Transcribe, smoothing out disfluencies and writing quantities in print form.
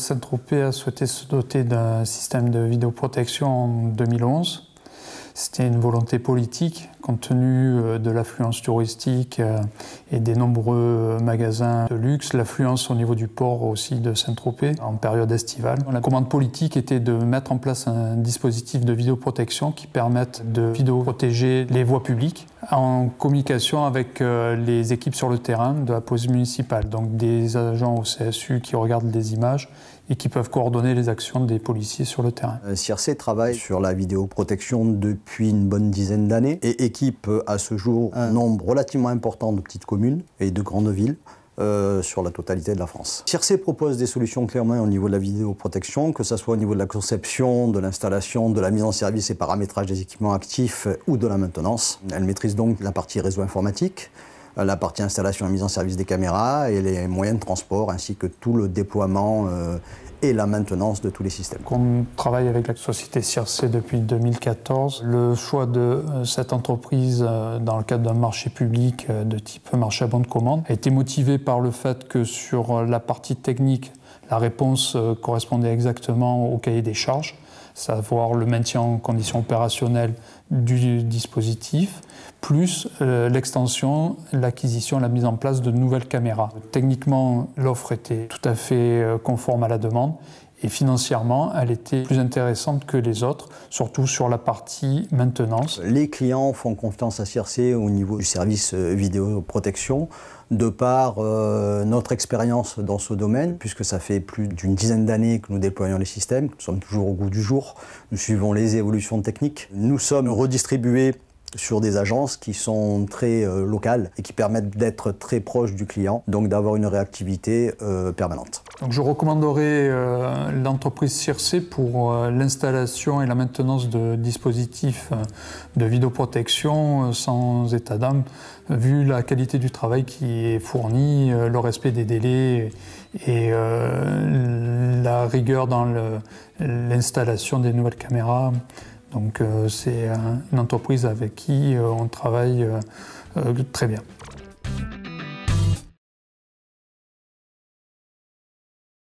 Saint-Tropez a souhaité se doter d'un système de vidéoprotection en 2011. C'était une volonté politique, compte tenu de l'affluence touristique et des nombreux magasins de luxe, l'affluence au niveau du port aussi de Saint-Tropez en période estivale. La commande politique était de mettre en place un dispositif de vidéoprotection qui permette de vidéoprotéger les voies publiques en communication avec les équipes sur le terrain de la police municipale, donc des agents au CSU qui regardent les images et qui peuvent coordonner les actions des policiers sur le terrain. CIRC travaille sur la vidéoprotection depuis une bonne dizaine d'années et équipe à ce jour un nombre relativement important de petites communes et de grandes villes sur la totalité de la France. CIRC propose des solutions clairement au niveau de la vidéoprotection, que ce soit au niveau de la conception, de l'installation, de la mise en service et paramétrage des équipements actifs ou de la maintenance. Elle maîtrise donc la partie réseau informatique, la partie installation et mise en service des caméras et les moyens de transport, ainsi que tout le déploiement et la maintenance de tous les systèmes. On travaille avec la société CIRC depuis 2014. Le choix de cette entreprise dans le cadre d'un marché public de type marché à bonne commande a été motivé par le fait que sur la partie technique, la réponse correspondait exactement au cahier des charges, savoir le maintien en conditions opérationnelles du dispositif, plus l'extension, l'acquisition et la mise en place de nouvelles caméras. Techniquement, l'offre était tout à fait conforme à la demande et financièrement, elle était plus intéressante que les autres, surtout sur la partie maintenance. Les clients font confiance à CIRC au niveau du service vidéoprotection, de par notre expérience dans ce domaine, puisque ça fait plus d'une dizaine d'années que nous déployons les systèmes, nous sommes toujours au goût du jour, nous suivons les évolutions techniques. Nous sommes redistribués sur des agences qui sont très locales et qui permettent d'être très proches du client, donc d'avoir une réactivité permanente. Donc je recommanderais l'entreprise CIRC pour l'installation et la maintenance de dispositifs de vidéoprotection sans état d'âme, vu la qualité du travail qui est fourni, le respect des délais et la rigueur dans l'installation des nouvelles caméras. Donc c'est une entreprise avec qui on travaille très bien.